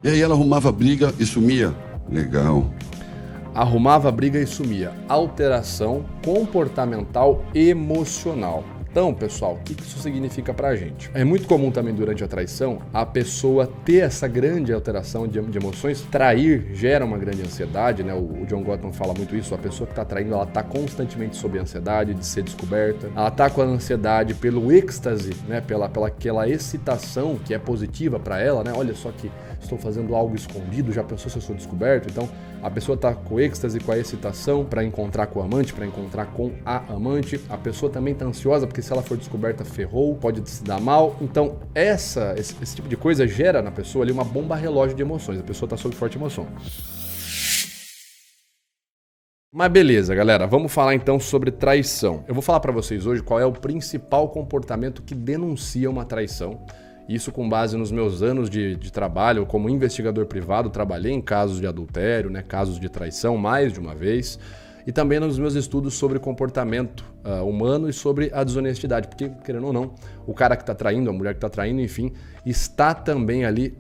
E aí ela arrumava briga e sumia. Legal. Arrumava briga e sumia. Alteração comportamental emocional. Então, pessoal, o que isso significa pra gente? É muito comum também durante a traição a pessoa ter essa grande alteração de emoções. Trair gera uma grande ansiedade, né? O John Gottman fala muito isso. A pessoa que tá traindo, ela tá constantemente sob ansiedade de ser descoberta. Ela tá com a ansiedade pelo êxtase, né? Pela aquela excitação que é positiva pra ela, né? Olha só que estou fazendo algo escondido, já pensou se eu sou descoberto? Então, a pessoa tá com o êxtase, com a excitação para encontrar com o amante, para encontrar com a amante. A pessoa também tá ansiosa porque se ela for descoberta, ferrou, pode se dar mal. Então, esse tipo de coisa gera na pessoa ali uma bomba relógio de emoções. A pessoa tá sob forte emoção. Mas beleza, galera, vamos falar então sobre traição. Eu vou falar para vocês hoje qual é o principal comportamento que denuncia uma traição. Isso com base nos meus anos de trabalho como investigador privado, trabalhei em casos de adultério, né, casos de traição mais de uma vez, e também nos meus estudos sobre comportamento humano e sobre a desonestidade, porque, querendo ou não, o cara que está traindo, a mulher que está traindo, enfim, está também ali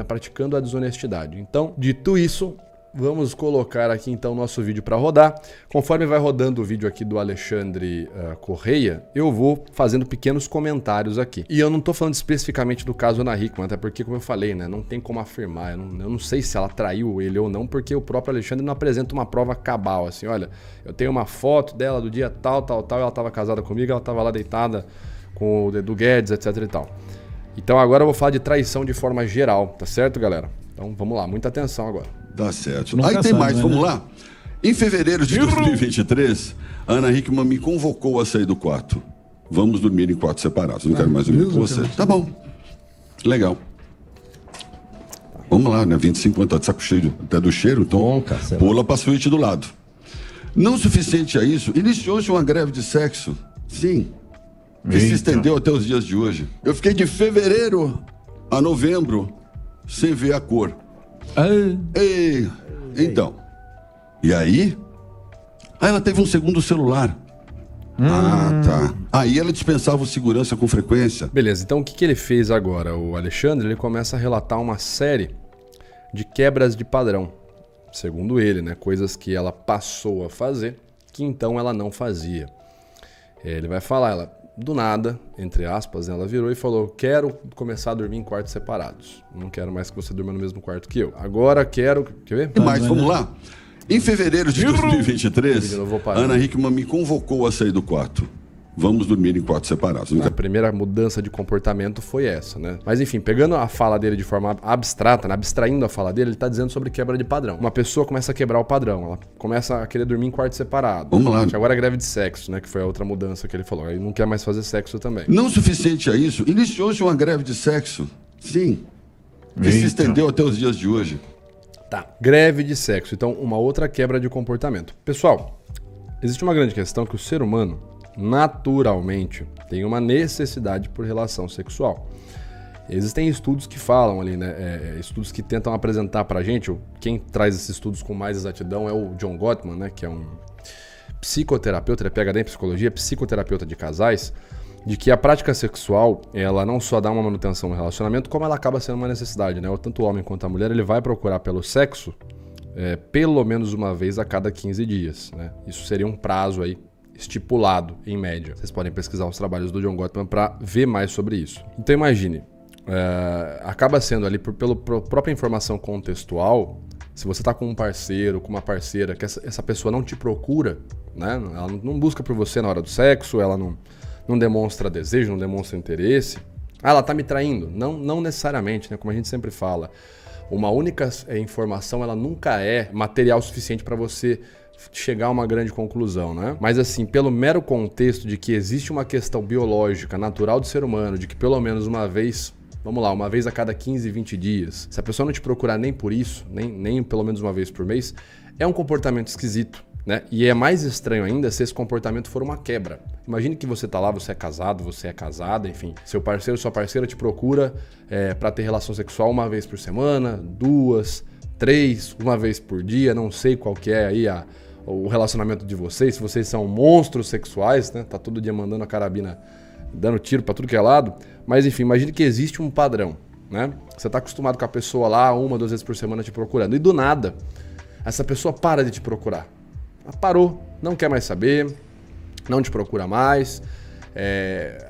praticando a desonestidade. Então, dito isso, vamos colocar aqui então o nosso vídeo para rodar. Conforme vai rodando o vídeo aqui do Alexandre Correia, eu vou fazendo pequenos comentários aqui. E eu não tô falando especificamente do caso Ana Hickman, até porque, como eu falei, né, não tem como afirmar. Eu não sei se ela traiu ele ou não, porque o próprio Alexandre não apresenta uma prova cabal, assim, olha, eu tenho uma foto dela do dia tal, ela estava casada comigo, ela estava lá deitada com o Edu Guedes, etc e tal. Então agora eu vou falar de traição de forma geral, tá certo, galera? Então vamos lá, muita atenção agora. Tá certo. Aí tem mais, vamos lá. Em fevereiro de 2023, a Ana Hickman me convocou a sair do quarto. Vamos dormir em quartos separados. Não quero mais dormir com você. Tá bom. Legal. Vamos lá, né? 25 anos, tá de saco cheio até do cheiro, então pula pra suíte do lado. Não suficiente a isso, iniciou-se uma greve de sexo. Sim. Que se estendeu até os dias de hoje. Eu fiquei de fevereiro a novembro sem ver a cor. Então, e aí? Aí ela teve um segundo celular. Tá. Aí ela dispensava o segurança com frequência. Beleza, então o que ele fez agora? O Alexandre, ele começa a relatar uma série de quebras de padrão. Segundo ele, né? Coisas que ela passou a fazer, que então ela não fazia. Ele vai falar, ela... Do nada, entre aspas, ela virou e falou: quero começar a dormir em quartos separados. Não quero mais que você durma no mesmo quarto que eu. Agora quero... Quer ver? Mas vamos lá. Em fevereiro de 2023, Ana Hickman me convocou a sair do quarto. Vamos dormir em quartos separados. A primeira mudança de comportamento foi essa, né? Mas enfim, pegando a fala dele de forma abstrata, né? Abstraindo a fala dele, ele tá dizendo sobre quebra de padrão. Uma pessoa começa a quebrar o padrão, ela começa a querer dormir em quarto separado. Vamos lá. Agora é greve de sexo, né? Que foi a outra mudança que ele falou. Aí não quer mais fazer sexo também. Não suficiente a isso, iniciou-se uma greve de sexo. Sim. Que se estendeu até os dias de hoje. Tá. Greve de sexo. Então, uma outra quebra de comportamento. Pessoal, existe uma grande questão que o ser humano naturalmente tem uma necessidade por relação sexual. Existem estudos que falam ali, né? Estudos que tentam apresentar pra gente, quem traz esses estudos com mais exatidão é o John Gottman, né? Que é um psicoterapeuta, ele é PhD em psicologia, psicoterapeuta de casais, de que a prática sexual, ela não só dá uma manutenção no relacionamento, como ela acaba sendo uma necessidade, né? Tanto o homem quanto a mulher, ele vai procurar pelo sexo pelo menos uma vez a cada 15 dias, né? Isso seria um prazo aí estipulado, em média. Vocês podem pesquisar os trabalhos do John Gottman para ver mais sobre isso. Então imagine, acaba sendo ali, pela própria informação contextual, se você está com um parceiro, com uma parceira, que essa pessoa não te procura, né? Ela não busca por você na hora do sexo, ela não demonstra desejo, não demonstra interesse. Ela está me traindo. Não necessariamente, né? Como a gente sempre fala. Uma única informação, ela nunca é material suficiente para você chegar a uma grande conclusão, né? Mas assim, pelo mero contexto de que existe uma questão biológica, natural do ser humano, de que pelo menos uma vez, vamos lá, uma vez a cada 15, 20 dias, se a pessoa não te procurar nem por isso, nem pelo menos uma vez por mês, é um comportamento esquisito, né? E é mais estranho ainda se esse comportamento for uma quebra. Imagine que você tá lá, você é casado, você é casada, enfim, seu parceiro, sua parceira te procura para ter relação sexual uma vez por semana, 2, 3, uma vez por dia, não sei qual que é aí o relacionamento de vocês, se vocês são monstros sexuais, né? Tá todo dia mandando a carabina, dando tiro pra tudo que é lado. Mas enfim, imagine que existe um padrão. né? Você está acostumado com a pessoa lá 1, 2 vezes por semana te procurando. E do nada, essa pessoa para de te procurar. Ela parou, não quer mais saber, não te procura mais.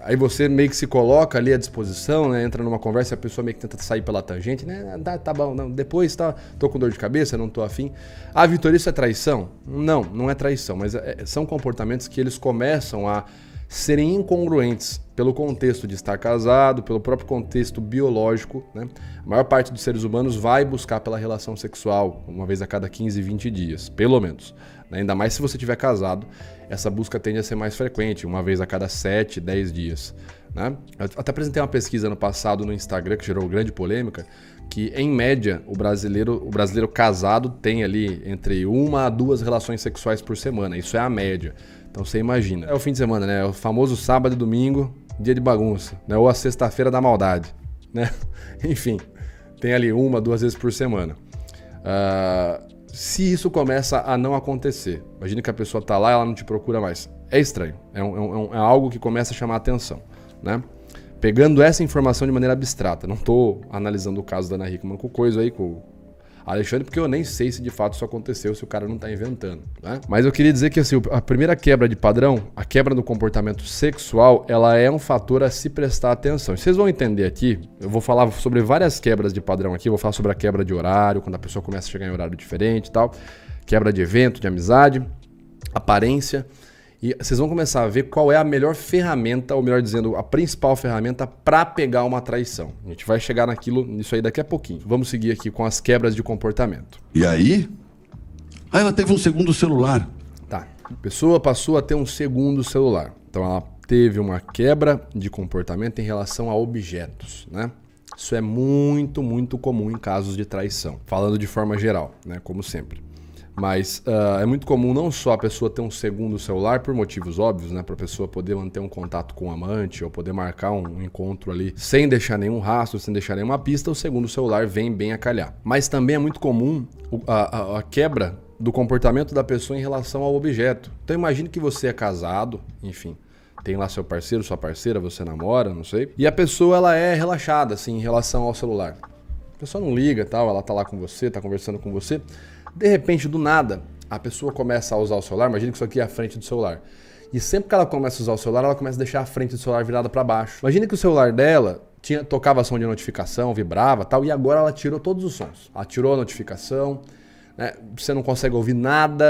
Aí você meio que se coloca ali à disposição, né? Entra numa conversa e a pessoa meio que tenta sair pela tangente, né? Tá bom, não, depois tô com dor de cabeça, não tô afim. Ah, Vitor, isso é traição? Não, não é traição, mas são comportamentos que eles começam a serem incongruentes pelo contexto de estar casado, pelo próprio contexto biológico, né? A maior parte dos seres humanos vai buscar pela relação sexual uma vez a cada 15, 20 dias, pelo menos. Ainda mais se você estiver casado, essa busca tende a ser mais frequente, uma vez a cada 7, 10 dias. Né? Eu até apresentei uma pesquisa no passado no Instagram que gerou grande polêmica, que em média o brasileiro casado tem ali entre 1 a 2 relações sexuais por semana. Isso é a média. Então você imagina. É o fim de semana, né? É o famoso sábado e domingo, dia de bagunça, né? Ou a sexta-feira da maldade, né? Enfim, tem ali 1, 2 vezes por semana. Se isso começa a não acontecer, imagine que a pessoa está lá e ela não te procura mais. É estranho, é algo que começa a chamar a atenção, né? Pegando essa informação de maneira abstrata, não estou analisando o caso da Ana Hickman com coisa aí, com Alexandre, porque eu nem sei se de fato isso aconteceu, se o cara não está inventando, né? Mas eu queria dizer que assim, a primeira quebra de padrão, a quebra do comportamento sexual, ela é um fator a se prestar atenção. E vocês vão entender aqui, eu vou falar sobre várias quebras de padrão aqui, vou falar sobre a quebra de horário, quando a pessoa começa a chegar em horário diferente e tal, quebra de evento, de amizade, aparência. E vocês vão começar a ver qual é a melhor ferramenta, ou melhor dizendo, a principal ferramenta para pegar uma traição. A gente vai chegar nisso aí daqui a pouquinho. Vamos seguir aqui com as quebras de comportamento. E aí? Ela teve um segundo celular. Tá. A pessoa passou a ter um segundo celular. Então ela teve uma quebra de comportamento em relação a objetos, né? Isso é muito, muito comum em casos de traição. Falando de forma geral, né? Como sempre. Mas é muito comum não só a pessoa ter um segundo celular por motivos óbvios, né? Para a pessoa poder manter um contato com o amante ou poder marcar um encontro ali sem deixar nenhum rastro, sem deixar nenhuma pista, o segundo celular vem bem a calhar. Mas também é muito comum a quebra do comportamento da pessoa em relação ao objeto. Então imagine que você é casado, enfim, tem lá seu parceiro, sua parceira, você namora, não sei, e a pessoa ela é relaxada assim em relação ao celular. A pessoa não liga, tal, ela tá lá com você, tá conversando com você. De repente, do nada, a pessoa começa a usar o celular, imagina que isso aqui é a frente do celular. E sempre que ela começa a usar o celular, ela começa a deixar a frente do celular virada para baixo. Imagina que o celular dela tocava som de notificação, vibrava tal, e agora ela tirou todos os sons. Ela tirou a notificação, né? Você não consegue ouvir nada,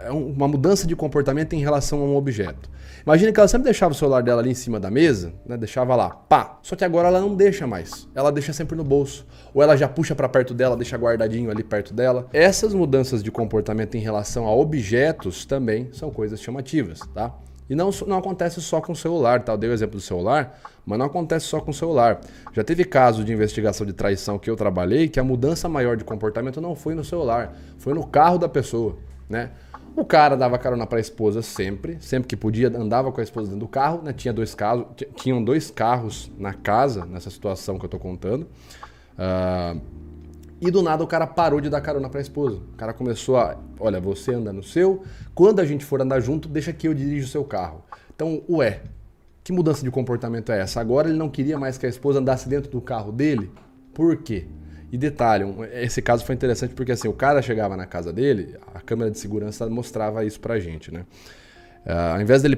é uma mudança de comportamento em relação a um objeto. Imagina que ela sempre deixava o celular dela ali em cima da mesa, né? Deixava lá, pá. Só que agora ela não deixa mais. Ela deixa sempre no bolso. Ou ela já puxa para perto dela, deixa guardadinho ali perto dela. Essas mudanças de comportamento em relação a objetos também são coisas chamativas, tá? E não acontece só com o celular, tá? Eu dei o exemplo do celular, mas não acontece só com o celular. Já teve casos de investigação de traição que eu trabalhei que a mudança maior de comportamento não foi no celular, foi no carro da pessoa, né? O cara dava carona para a esposa sempre que podia, andava com a esposa dentro do carro, né? Tinham 2 carros na casa, nessa situação que eu tô contando. E do nada o cara parou de dar carona para a esposa. O cara começou olha, você anda no seu, quando a gente for andar junto, deixa que eu dirijo o seu carro. Então, que mudança de comportamento é essa? Agora ele não queria mais que a esposa andasse dentro do carro dele? Por quê? E detalhe, esse caso foi interessante porque assim, o cara chegava na casa dele, a câmera de segurança mostrava isso pra gente, né? Ao invés dele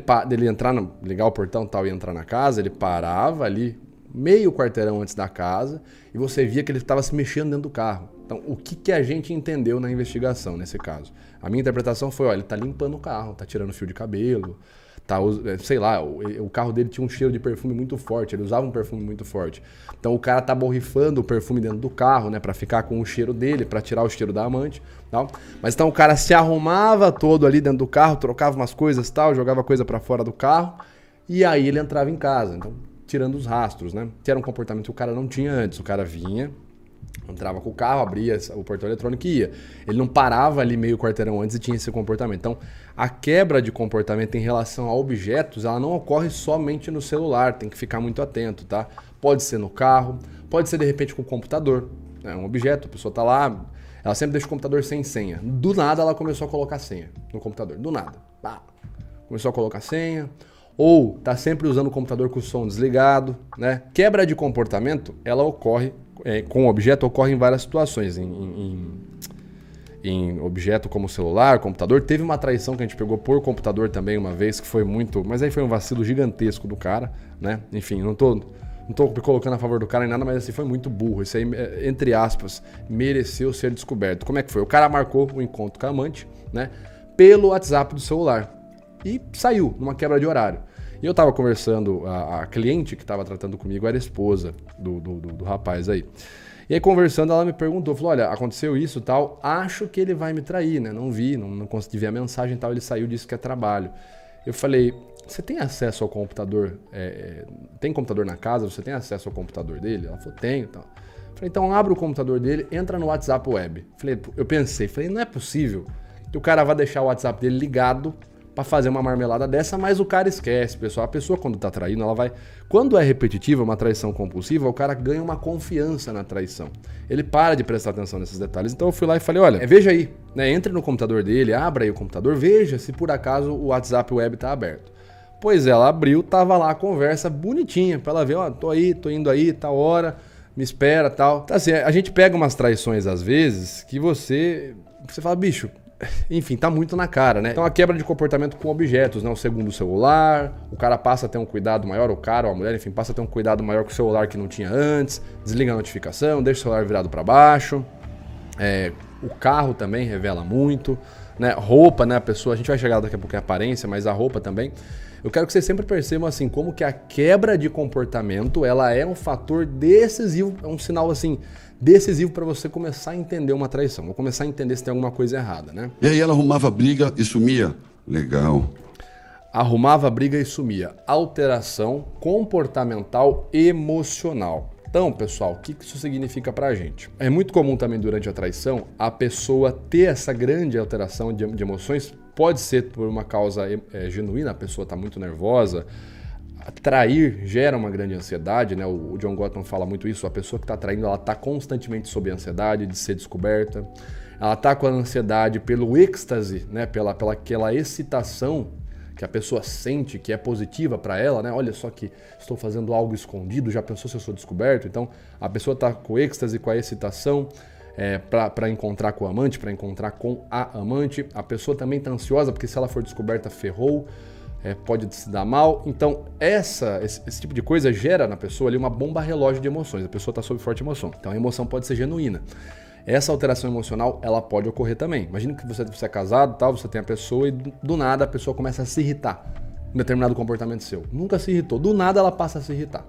ligar o portão tal e entrar na casa, ele parava ali meio quarteirão antes da casa e você via que ele estava se mexendo dentro do carro. Então, o que a gente entendeu na investigação nesse caso? A minha interpretação foi, ele tá limpando o carro, tá tirando fio de cabelo, sei lá, o carro dele tinha um cheiro de perfume muito forte, ele usava um perfume muito forte. Então o cara tá borrifando o perfume dentro do carro, né, pra ficar com o cheiro dele, pra tirar o cheiro da amante, tal. Mas então o cara se arrumava todo ali dentro do carro, trocava umas coisas, tal, jogava coisa pra fora do carro, e aí ele entrava em casa, então tirando os rastros, né? Que era um comportamento que o cara não tinha antes. O cara vinha, entrava com o carro, abria o portão eletrônico e ia. Ele não parava ali meio quarteirão antes e tinha esse comportamento. Então, a quebra de comportamento em relação a objetos, ela não ocorre somente no celular, tem que ficar muito atento, tá? Pode ser no carro, pode ser de repente com o computador. É um objeto, a pessoa tá lá, ela sempre deixa o computador sem senha. Do nada ela começou a colocar senha no computador, do nada. Pá. Começou a colocar senha. ou tá sempre usando o computador com o som desligado, né? Quebra de comportamento, ela ocorre, com o objeto, ocorre em várias situações, em objeto como celular, computador. Teve uma traição que a gente pegou por computador também uma vez, que foi muito... Mas aí foi um vacilo gigantesco do cara, né? Enfim, não tô me colocando a favor do cara em nada, mas assim, foi muito burro. Isso aí, entre aspas, mereceu ser descoberto. Como é que foi? O cara marcou o encontro com a amante, né? Pelo WhatsApp do celular. E saiu, numa quebra de horário. E eu tava conversando, a cliente que tava tratando comigo era esposa do rapaz aí. E aí, conversando, ela me perguntou, falou, olha, aconteceu isso e tal, acho que ele vai me trair, né? Não vi, não consegui ver a mensagem e tal, ele saiu, disse que é trabalho. Eu falei, você tem acesso ao computador? Tem computador na casa? Você tem acesso ao computador dele? Ela falou, tenho. Então. Falei, então abre o computador dele, entra no WhatsApp web. Eu pensei, não é possível que o cara vai deixar o WhatsApp dele ligado para fazer uma marmelada dessa, mas o cara esquece, pessoal. A pessoa, quando tá traindo, ela vai... Quando é repetitiva, uma traição compulsiva, o cara ganha uma confiança na traição. Ele para de prestar atenção nesses detalhes. Então eu fui lá e falei, olha, veja aí, né? Entre no computador dele, abra aí o computador, veja se por acaso o WhatsApp web tá aberto. Pois ela abriu, tava lá a conversa bonitinha, pra ela ver, ó, tô indo aí, tal hora, me espera, tal. Então assim, a gente pega umas traições às vezes que você fala, bicho... Enfim, tá muito na cara, né? Então a quebra de comportamento com objetos, né? O segundo celular, o cara passa a ter um cuidado maior, o cara ou a mulher, enfim, passa a ter um cuidado maior com o celular que não tinha antes, desliga a notificação, deixa o celular virado para baixo. O carro também revela muito, né? Roupa, né? A pessoa, a gente vai chegar daqui a pouco em aparência, mas a roupa também. Eu quero que vocês sempre percebam assim, como que a quebra de comportamento, ela é um fator decisivo, é um sinal assim, decisivo para você começar a entender uma traição. Vou começar a entender se tem alguma coisa errada, né? E aí ela arrumava briga e sumia. Legal. Arrumava briga e sumia. Alteração comportamental emocional. Então, pessoal, o que isso significa pra gente? É muito comum também durante a traição a pessoa ter essa grande alteração de emoções. Pode ser por uma causa genuína, a pessoa está muito nervosa. Trair gera uma grande ansiedade, né? O John Gottman fala muito isso. A pessoa que está traindo, ela está constantemente sob ansiedade de ser descoberta. Ela está com a ansiedade pelo êxtase, né? Pela aquela excitação que a pessoa sente, que é positiva para ela, né? Olha só que estou fazendo algo escondido, já pensou se eu sou descoberto? Então, a pessoa está com o êxtase, com a excitação, para encontrar com o amante, para encontrar com a amante. A pessoa também está ansiosa, porque se ela for descoberta, ferrou. Pode se dar mal. Então, esse tipo de coisa gera na pessoa ali uma bomba relógio de emoções. A pessoa está sob forte emoção. Então, a emoção pode ser genuína. Essa alteração emocional, ela pode ocorrer também. Imagina que você é casado, tal, você tem a pessoa e do nada a pessoa começa a se irritar com um determinado comportamento seu. Nunca se irritou. Do nada ela passa a se irritar.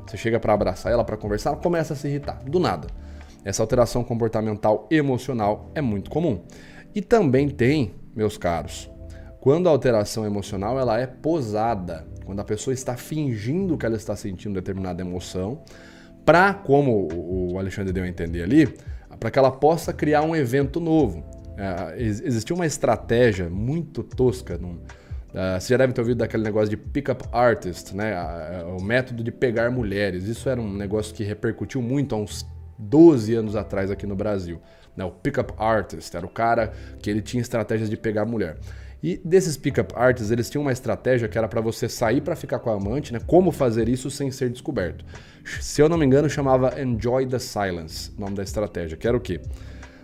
Você chega para abraçar ela, para conversar, ela começa a se irritar. Do nada. Essa alteração comportamental emocional é muito comum. E também tem, meus caros, quando a alteração emocional ela é posada, quando a pessoa está fingindo que ela está sentindo determinada emoção, para, como o Alexandre deu a entender ali, para que ela possa criar um evento novo. Existiu uma estratégia muito tosca. Você já deve ter ouvido daquele negócio de pick-up artist, né? O método de pegar mulheres. Isso era um negócio que repercutiu muito há uns 12 anos atrás aqui no Brasil. O pick-up artist era o cara que ele tinha estratégias de pegar mulher. E desses pick-up artists, eles tinham uma estratégia que era para você sair para ficar com a amante, né? Como fazer isso sem ser descoberto. Se eu não me engano, chamava Enjoy the Silence, o nome da estratégia, que era o quê?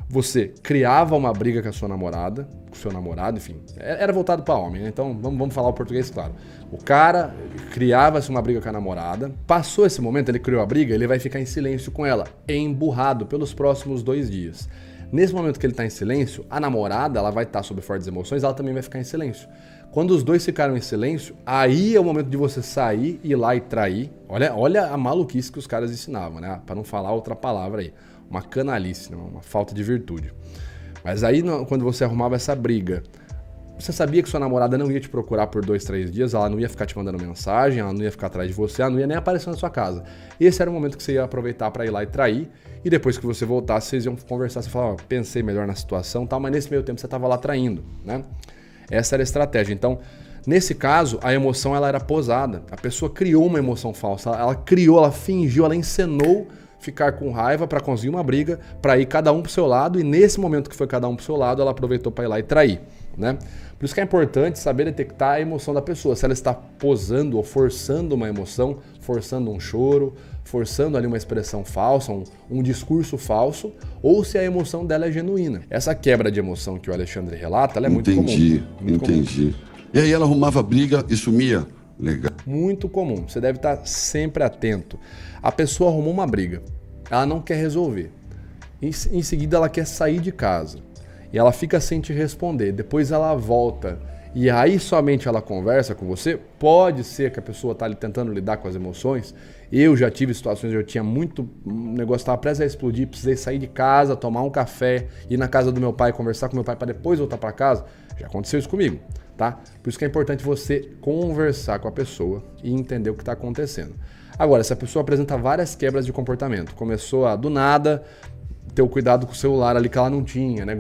Você criava uma briga com a sua namorada, com o seu namorado, enfim, era voltado para homem, né? Então vamos falar o português claro. O cara criava-se uma briga com a namorada, passou esse momento, ele criou a briga, ele vai ficar em silêncio com ela, emburrado pelos próximos 2 dias. Nesse momento que ele está em silêncio, a namorada ela vai estar sob fortes emoções, ela também vai ficar em silêncio. Quando os dois ficaram em silêncio, aí é o momento de você sair, ir lá e trair. Olha a maluquice que os caras ensinavam, né? Para não falar outra palavra aí. Uma canalice, né? Uma falta de virtude. Mas aí, quando você arrumava essa briga, você sabia que sua namorada não ia te procurar por 2, 3 dias, ela não ia ficar te mandando mensagem, ela não ia ficar atrás de você, ela não ia nem aparecer na sua casa. Esse era o momento que você ia aproveitar para ir lá e trair, e depois que você voltasse, vocês iam conversar, você falava, pensei melhor na situação, tal, mas nesse meio tempo você estava lá traindo, né? Essa era a estratégia. Então, nesse caso, a emoção ela era posada. A pessoa criou uma emoção falsa, ela fingiu, ela encenou ficar com raiva para conseguir uma briga, para ir cada um pro seu lado, e nesse momento que foi cada um pro seu lado, ela aproveitou para ir lá e trair, né? Por isso que é importante saber detectar a emoção da pessoa, se ela está posando ou forçando uma emoção, forçando um choro, forçando ali uma expressão falsa, um discurso falso, ou se a emoção dela é genuína. Essa quebra de emoção que o Alexandre relata, ela é muito comum. Entendi. E aí ela arrumava briga e sumia? Legal. Muito comum. Você deve estar sempre atento. A pessoa arrumou uma briga. Ela não quer resolver. Em seguida ela quer sair de casa. E ela fica sem te responder. Depois ela volta. E aí somente ela conversa com você. Pode ser que a pessoa está ali tentando lidar com as emoções. Eu já tive situações onde eu tinha muito... O negócio estava prestes a explodir. Precisei sair de casa, tomar um café, ir na casa do meu pai, conversar com meu pai para depois voltar para casa. Já aconteceu isso comigo. Tá? Por isso que é importante você conversar com a pessoa e entender o que está acontecendo. Agora, se a pessoa apresenta várias quebras de comportamento, começou a, do nada, ter o cuidado com o celular ali que ela não tinha, né?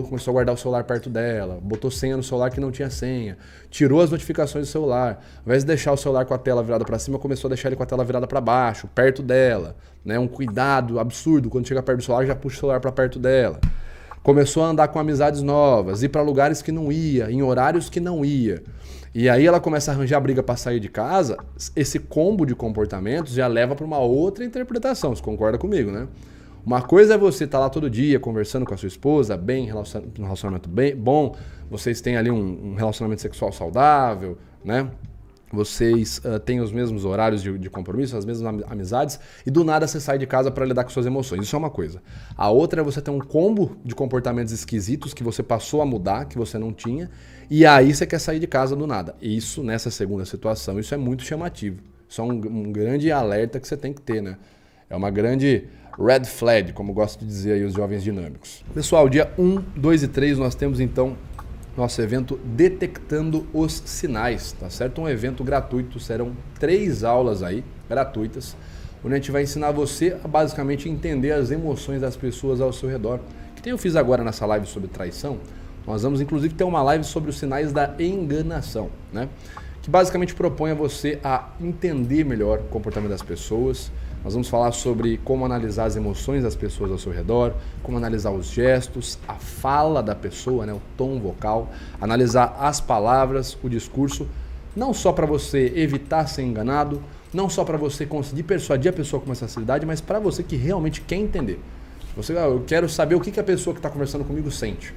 Começou a guardar o celular perto dela, botou senha no celular que não tinha senha, tirou as notificações do celular, ao invés de deixar o celular com a tela virada para cima, começou a deixar ele com a tela virada para baixo, perto dela, né? Um cuidado absurdo, quando chega perto do celular já puxa o celular para perto dela. Começou a andar com amizades novas, ir para lugares que não ia, em horários que não ia. E aí ela começa a arranjar briga para sair de casa, esse combo de comportamentos já leva para uma outra interpretação, você concorda comigo, né? Uma coisa é você estar lá todo dia conversando com a sua esposa, um relacionamento bem bom, vocês têm ali um relacionamento sexual saudável, né? Vocês têm os mesmos horários de compromisso, as mesmas amizades, e do nada você sai de casa para lidar com suas emoções. Isso é uma coisa. A outra é você ter um combo de comportamentos esquisitos que você passou a mudar, que você não tinha, e aí você quer sair de casa do nada. Isso, nessa segunda situação, isso é muito chamativo. Isso é um grande alerta que você tem que ter, né? É uma grande red flag, como gostam de dizer aí os jovens dinâmicos. Pessoal, dia 1, 2 e 3 nós temos então nosso evento Detectando os Sinais, tá certo? Um evento gratuito, serão 3 aulas aí, gratuitas, onde a gente vai ensinar você a basicamente entender as emoções das pessoas ao seu redor. Que eu fiz agora nessa live sobre traição, nós vamos inclusive ter uma live sobre os sinais da enganação, né? Que basicamente propõe a você a entender melhor o comportamento das pessoas. Nós vamos falar sobre como analisar as emoções das pessoas ao seu redor, como analisar os gestos, a fala da pessoa, né, o tom vocal, analisar as palavras, o discurso, não só para você evitar ser enganado, não só para você conseguir persuadir a pessoa com mais facilidade, mas para você que realmente quer entender. Eu quero saber o que a pessoa que está conversando comigo sente.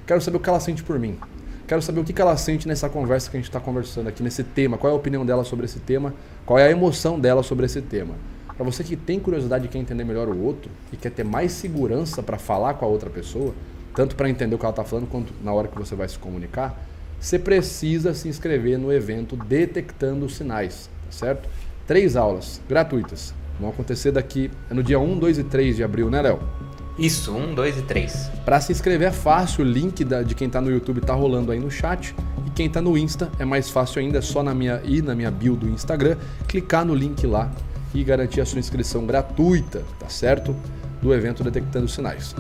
Quero saber o que ela sente por mim. Quero saber o que ela sente nessa conversa que a gente está conversando aqui, nesse tema. Qual é a opinião dela sobre esse tema? Qual é a emoção dela sobre esse tema? Para você que tem curiosidade e quer entender melhor o outro e quer ter mais segurança para falar com a outra pessoa, tanto para entender o que ela está falando quanto na hora que você vai se comunicar, você precisa se inscrever no evento Detectando os Sinais, tá certo? 3 aulas gratuitas. Vão acontecer daqui no dia 1, 2 e 3 de abril, né, Léo? Isso, 1, 2 e 3. Para se inscrever é fácil, o link de quem está no YouTube está rolando aí no chat. E quem está no Insta é mais fácil ainda, é só na minha bio do Instagram, clicar no link lá e garantir a sua inscrição gratuita, tá certo? Do evento Detectando Sinais.